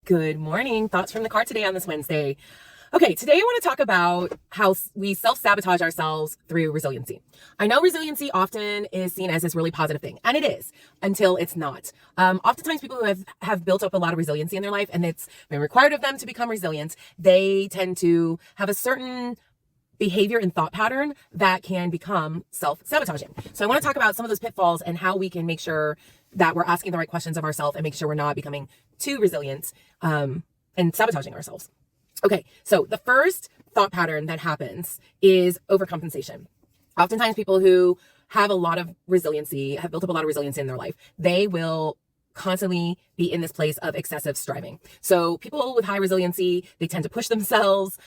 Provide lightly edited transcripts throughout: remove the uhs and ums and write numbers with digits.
Good morning. Thoughts from the car today on this Wednesday. Okay, today I want to talk about how we self-sabotage ourselves through resiliency. I know resiliency often is seen as this really positive thing, and it is, until it's not. Oftentimes people who have built up a lot of resiliency in their life, and it's been required of them to become resilient, they tend to have a certain behavior and thought pattern that can become self-sabotaging. So I want to talk about some of those pitfalls and how we can make sure that we're asking the right questions of ourselves and make sure we're not becoming too resilient and sabotaging ourselves. Okay, so the first thought pattern that happens is overcompensation. Oftentimes people who have a lot of resiliency, have built up a lot of resiliency in their life, they will constantly be in this place of excessive striving. So people with high resiliency, they tend to push themselves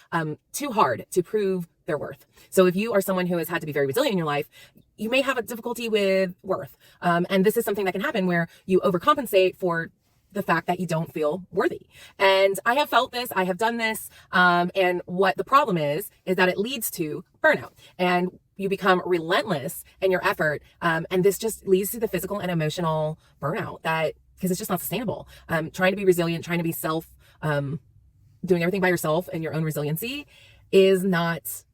too hard to prove their worth. So if you are someone who has had to be very resilient in your life, you may have a difficulty with worth. And this is something that can happen where you overcompensate for the fact that you don't feel worthy. And I have felt this, I have done this. And what the problem is that it leads to burnout, and you become relentless in your effort. And this just leads to the physical and emotional burnout because it's just not sustainable. Trying to be resilient, trying to be doing everything by yourself and your own resiliency is not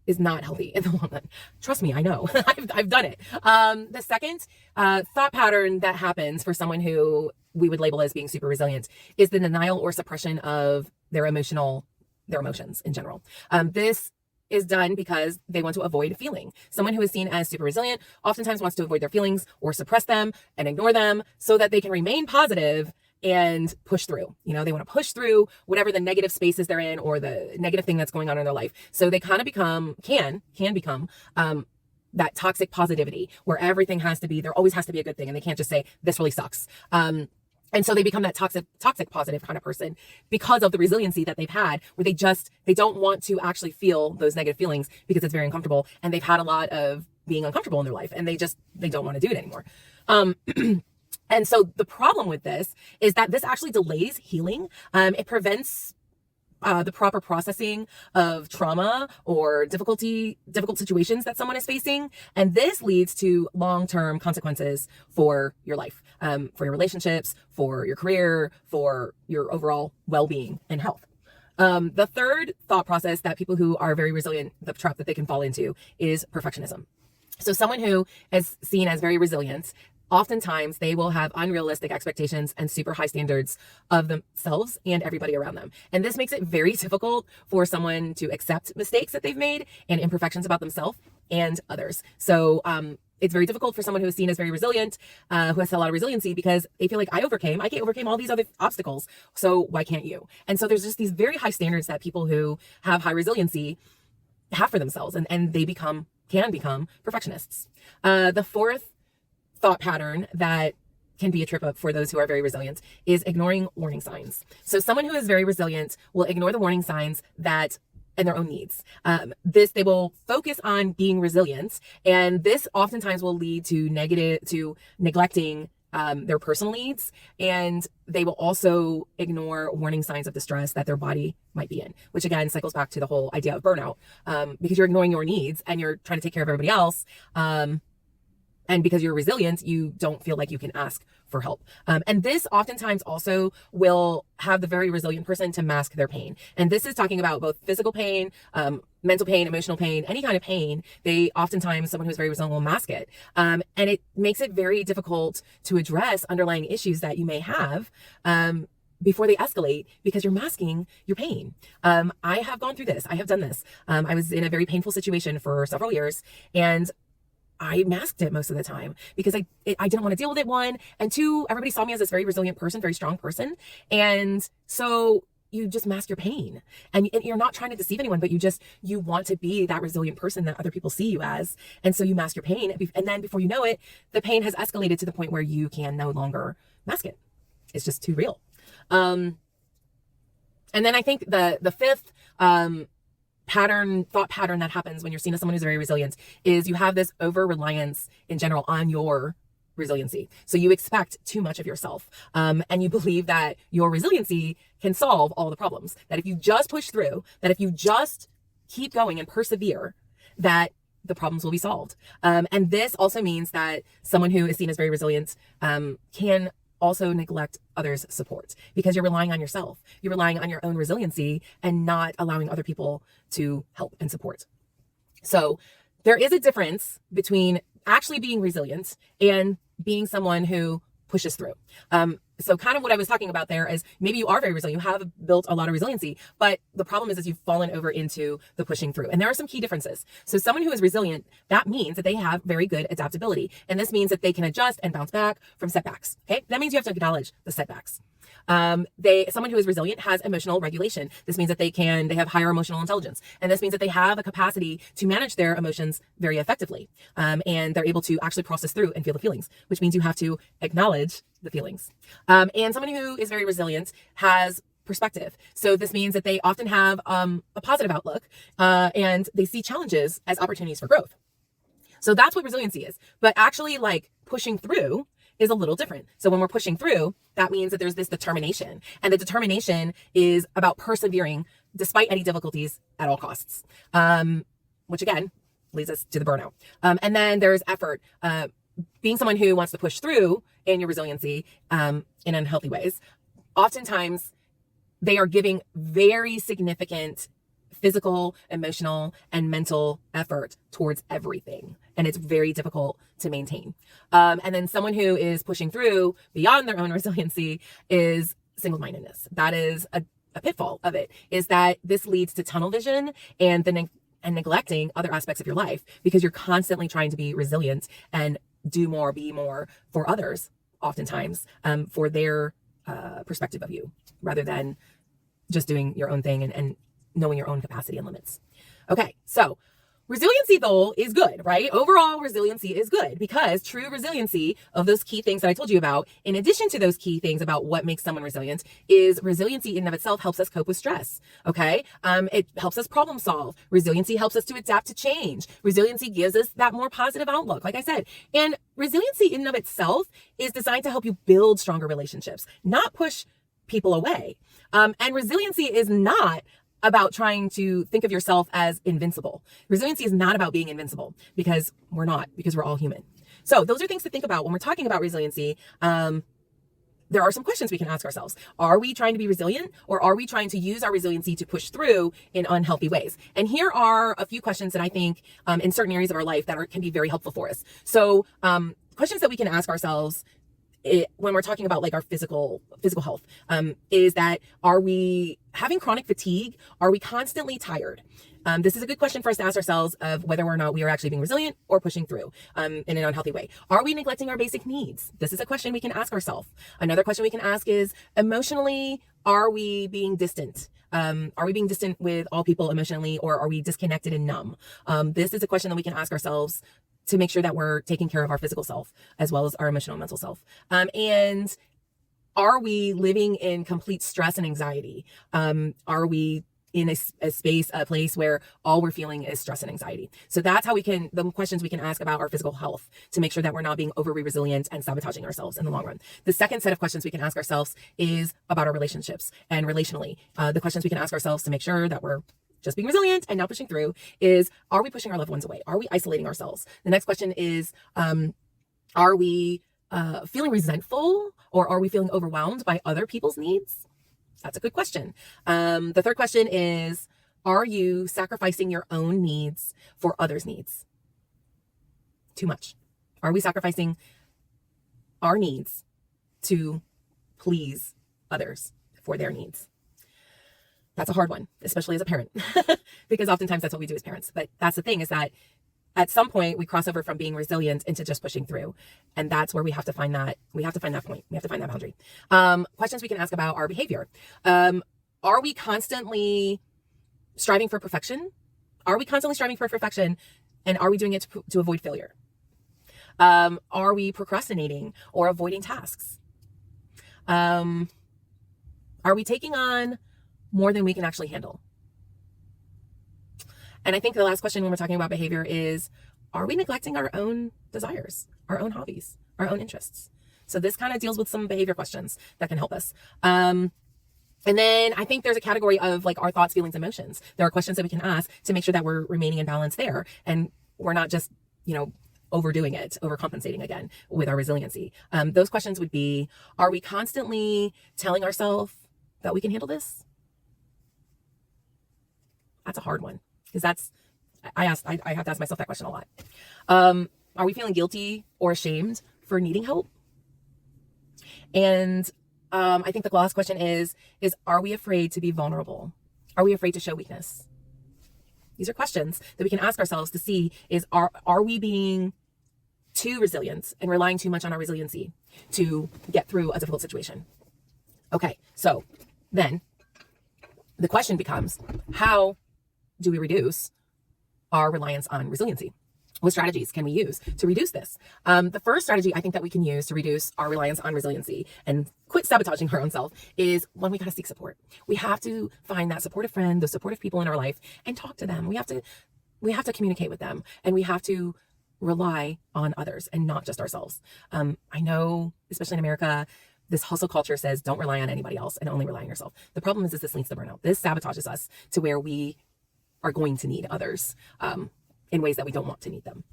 healthy in the long run. Trust me, I know. I've done it. The second thought pattern that happens for someone who we would label as being super resilient is the denial or suppression of their emotions in general. This is done because they want to avoid feeling. Someone who is seen as super resilient oftentimes wants to avoid their feelings or suppress them and ignore them so that they can remain positive and push through. They want to push through whatever the negative spaces they're in or the negative thing that's going on in their life. So they kind of can become that toxic positivity where everything there always has to be a good thing, and they can't just say, this really sucks. And so they become that toxic positive kind of person because of the resiliency that they've had, where they don't want to actually feel those negative feelings because it's very uncomfortable, and they've had a lot of being uncomfortable in their life, and they don't want to do it anymore. And so the problem with this is that this actually delays healing. It prevents the proper processing of trauma or difficult situations that someone is facing. And this leads to long-term consequences for your life, for your relationships, for your career, for your overall well-being and health. The third thought process that people who are very resilient, the trap that they can fall into, is perfectionism. So someone who is seen as very resilient, oftentimes they will have unrealistic expectations and super high standards of themselves and everybody around them. And this makes it very difficult for someone to accept mistakes that they've made and imperfections about themselves and others. So it's very difficult for someone who is seen as very resilient, who has a lot of resiliency, because they feel like I can't overcome all these other obstacles. So why can't you? And so there's just these very high standards that people who have high resiliency have for themselves, and they can become perfectionists. The fourth thought pattern that can be a trip up for those who are very resilient is ignoring warning signs. So someone who is very resilient will ignore the warning signs and their own needs. They will focus on being resilient, and this oftentimes will lead to neglecting their personal needs, and they will also ignore warning signs of distress that their body might be in, which again cycles back to the whole idea of burnout, because you're ignoring your needs and you're trying to take care of everybody else. And because you're resilient, you don't feel like you can ask for help. And this oftentimes also will have the very resilient person to mask their pain. And this is talking about both physical pain, mental pain, emotional pain, any kind of pain. Someone who's very resilient will mask it. And it makes it very difficult to address underlying issues that you may have before they escalate, because you're masking your pain. I have gone through this. I have done this. I was in a very painful situation for several years, and I masked it most of the time because I didn't want to deal with it, one. And two, everybody saw me as this very resilient person, very strong person. And so you just mask your pain, and you're not trying to deceive anyone, but you want to be that resilient person that other people see you as. And so you mask your pain. And then before you know it, the pain has escalated to the point where you can no longer mask it. It's just too real. And then I think the fifth, thought pattern that happens when you're seen as someone who's very resilient is you have this over-reliance in general on your resiliency. So you expect too much of yourself, and you believe that your resiliency can solve all the problems, that if you just push through, that if you just keep going and persevere, that the problems will be solved. And this also means that someone who is seen as very resilient can also neglect others' support because you're relying on yourself. You're relying on your own resiliency and not allowing other people to help and support. So there is a difference between actually being resilient and being someone who pushes through. So kind of what I was talking about there is maybe you are very resilient, you have built a lot of resiliency, but the problem is you've fallen over into the pushing through. And there are some key differences. So someone who is resilient, that means that they have very good adaptability. And this means that they can adjust and bounce back from setbacks. Okay. That means you have to acknowledge the setbacks. Someone who is resilient has emotional regulation. This means that they have higher emotional intelligence. And this means that they have a capacity to manage their emotions very effectively. And they're able to actually process through and feel the feelings, which means you have to acknowledge the feelings. And someone who is very resilient has perspective. So this means that they often have a positive outlook, and they see challenges as opportunities for growth. So that's what resiliency is. But actually, like, pushing through is a little different. So when we're pushing through, that means that there's this determination, and the determination is about persevering despite any difficulties at all costs, which again leads us to the burnout. And then there's effort. Being someone who wants to push through in your resiliency in unhealthy ways, oftentimes they are giving very significant physical, emotional, and mental effort towards everything. And it's very difficult to maintain. And then someone who is pushing through beyond their own resiliency is single-mindedness. That is a pitfall of it, is that this leads to tunnel vision and neglecting other aspects of your life because you're constantly trying to be resilient and do more, be more for others, oftentimes, for their perspective of you, rather than just doing your own thing and knowing your own capacity and limits. Okay, so resiliency, though, is good, right? Overall, resiliency is good because true resiliency of those key things that I told you about, in addition to those key things about what makes someone resilient, is resiliency in and of itself helps us cope with stress, okay? It helps us problem solve. Resiliency helps us to adapt to change. Resiliency gives us that more positive outlook, like I said. And resiliency in and of itself is designed to help you build stronger relationships, not push people away. And resiliency is not about trying to think of yourself as invincible. Resiliency is not about being invincible because we're not, because we're all human. So those are things to think about when we're talking about resiliency. There are some questions we can ask ourselves. Are we trying to be resilient, or are we trying to use our resiliency to push through in unhealthy ways? And here are a few questions that I think in certain areas of our life that can be very helpful for us. So questions that we can ask ourselves when we're talking about like our physical health, is that, are we having chronic fatigue? Are we constantly tired? This is a good question for us to ask ourselves of whether or not we are actually being resilient or pushing through in an unhealthy way. Are we neglecting our basic needs? This is a question we can ask ourselves. Another question we can ask is, emotionally, are we being distant? Are we being distant with all people emotionally, or are we disconnected and numb? This is a question that we can ask ourselves to make sure that we're taking care of our physical self as well as our emotional and mental self. And are we living in complete stress and anxiety? Are we in a place where all we're feeling is stress and anxiety? So that's how the questions we can ask about our physical health to make sure that we're not being overly resilient and sabotaging ourselves in the long run. The second set of questions we can ask ourselves is about our relationships and relationally. The questions we can ask ourselves to make sure that we're just being resilient and not pushing through is, are we pushing our loved ones away? Are we isolating ourselves? The next question is, are we feeling resentful, or are we feeling overwhelmed by other people's needs? That's a good question. The third question is, are you sacrificing your own needs for others' needs? Too much. Are we sacrificing our needs to please others for their needs? That's a hard one, especially as a parent, because oftentimes that's what we do as parents. But that's the thing, is that at some point we cross over from being resilient into just pushing through. And that's where we have to find that point. We have to find that boundary. Questions we can ask about our behavior. Are we constantly striving for perfection? Are we constantly striving for perfection? And are we doing it to avoid failure? Are we procrastinating or avoiding tasks? Are we taking on more than we can actually handle? And I think the last question when we're talking about behavior is, are we neglecting our own desires, our own hobbies, our own interests? So this kind of deals with some behavior questions that can help us. And then I think there's a category of like our thoughts, feelings, emotions. There are questions that we can ask to make sure that we're remaining in balance there, and we're not just, overdoing it, overcompensating again with our resiliency. Those questions would be, are we constantly telling ourselves that we can handle this? That's a hard one, because I have to ask myself that question a lot. Are we feeling guilty or ashamed for needing help? And I think the last question is are we afraid to be vulnerable? Are we afraid to show weakness? These are questions that we can ask ourselves to see are we being too resilient and relying too much on our resiliency to get through a difficult situation? Okay, so then the question becomes, how do we reduce our reliance on resiliency? What strategies can we use to reduce this? The first strategy I think that we can use to reduce our reliance on resiliency and quit sabotaging our own self is when we got to seek support. We have to find that supportive friend, those supportive people in our life, and talk to them. We have to communicate with them, and we have to rely on others and not just ourselves. I know, especially in America, this hustle culture says don't rely on anybody else and only rely on yourself. The problem is this leads to burnout. This sabotages us to where we are going to need others in ways that we don't want to need them,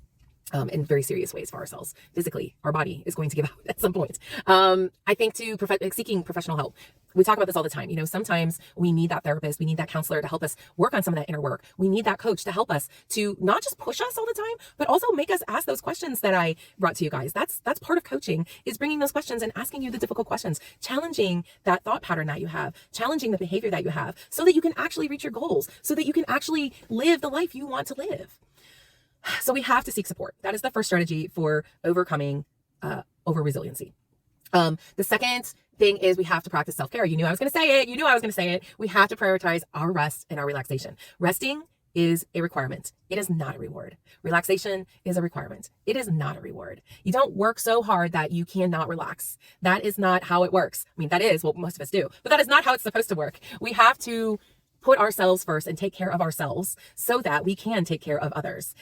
in very serious ways for ourselves. Physically, our body is going to give out at some point. I think seeking professional help. We talk about this all the time. Sometimes we need that therapist, we need that counselor to help us work on some of that inner work. We need that coach to help us to not just push us all the time, but also make us ask those questions that I brought to you guys. That's part of coaching, is bringing those questions and asking you the difficult questions, challenging that thought pattern that you have, challenging the behavior that you have, so that you can actually reach your goals, so that you can actually live the life you want to live. So we have to seek support. That is the first strategy for overcoming over resiliency. The second thing is we have to practice self-care. You knew I was going to say it. We have to prioritize our rest and our relaxation. Resting is a requirement. It is not a reward. Relaxation is a requirement. It is not a reward. You don't work so hard that you cannot relax. That is not how it works. I mean, that is what most of us do, but that is not how it's supposed to work. We have to put ourselves first and take care of ourselves so that we can take care of others,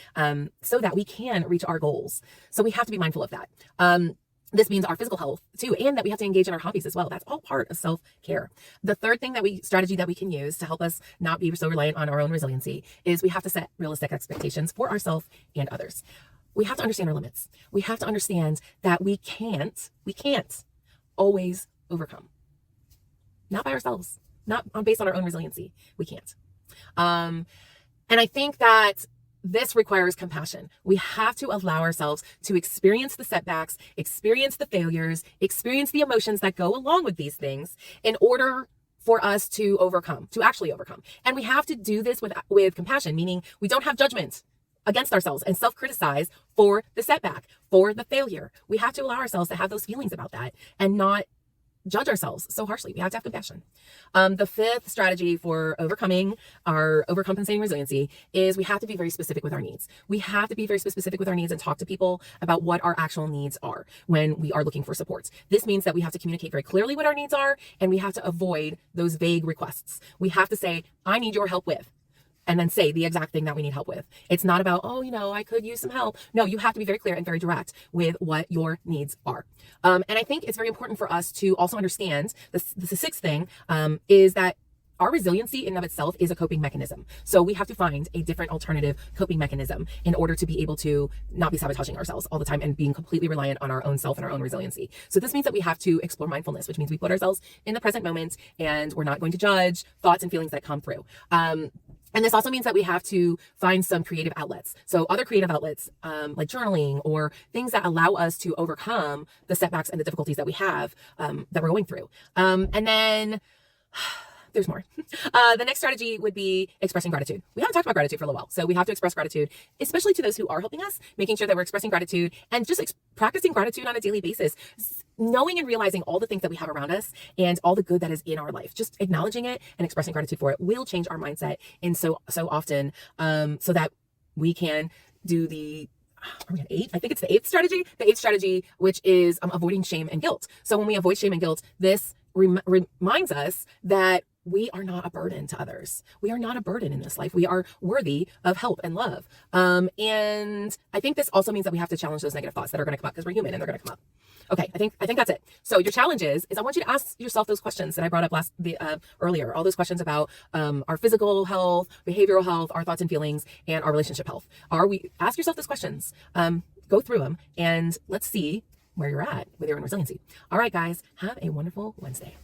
so that we can reach our goals. So we have to be mindful of that. This means our physical health too, and that we have to engage in our hobbies as well. That's all part of self-care. The third strategy that we can use to help us not be so reliant on our own resiliency is we have to set realistic expectations for ourselves and others. We have to understand our limits. We have to understand that we can't always overcome. Not by ourselves, not based on our own resiliency. We can't. And I think that this requires compassion. We have to allow ourselves to experience the setbacks, experience the failures, experience the emotions that go along with these things in order for us to actually overcome. And we have to do this with compassion, meaning we don't have judgment against ourselves and self-criticize for the setback, for the failure. We have to allow ourselves to have those feelings about that and not judge ourselves so harshly. We have to have compassion. The fifth strategy for overcoming our overcompensating resiliency is we have to be very specific with our needs. We have to be very specific with our needs and talk to people about what our actual needs are when we are looking for support. This means that we have to communicate very clearly what our needs are, and we have to avoid those vague requests. We have to say, I need your help with, and then say the exact thing that we need help with. It's not about, I could use some help. No, you have to be very clear and very direct with what your needs are. And I think it's very important for us to also understand the sixth thing is that our resiliency in and of itself is a coping mechanism. So we have to find a different alternative coping mechanism in order to be able to not be sabotaging ourselves all the time and being completely reliant on our own self and our own resiliency. So this means that we have to explore mindfulness, which means we put ourselves in the present moment and we're not going to judge thoughts and feelings that come through. And this also means that we have to find some creative outlets. So other creative outlets, like journaling or things that allow us to overcome the setbacks and the difficulties that we have, that we're going through. And then there's more. The next strategy would be expressing gratitude. We haven't talked about gratitude for a little while. So we have to express gratitude, especially to those who are helping us, making sure that we're expressing gratitude and just practicing gratitude on a daily basis, knowing and realizing all the things that we have around us and all the good that is in our life. Just acknowledging it and expressing gratitude for it will change our mindset in so often, so that we can do are we on 8? I think it's the eighth strategy, which is avoiding shame and guilt. So when we avoid shame and guilt, this reminds us that we are not a burden to others. We are not a burden in this life. We are worthy of help and love. And I think this also means that we have to challenge those negative thoughts that are going to come up because we're human and they're going to come up. Okay, I think that's it. So your challenge is I want you to ask yourself those questions that I brought up earlier. All those questions about our physical health, behavioral health, our thoughts and feelings, and our relationship health. Ask yourself those questions. go through them and let's see where you're at with your own resiliency. All right, guys, have a wonderful Wednesday.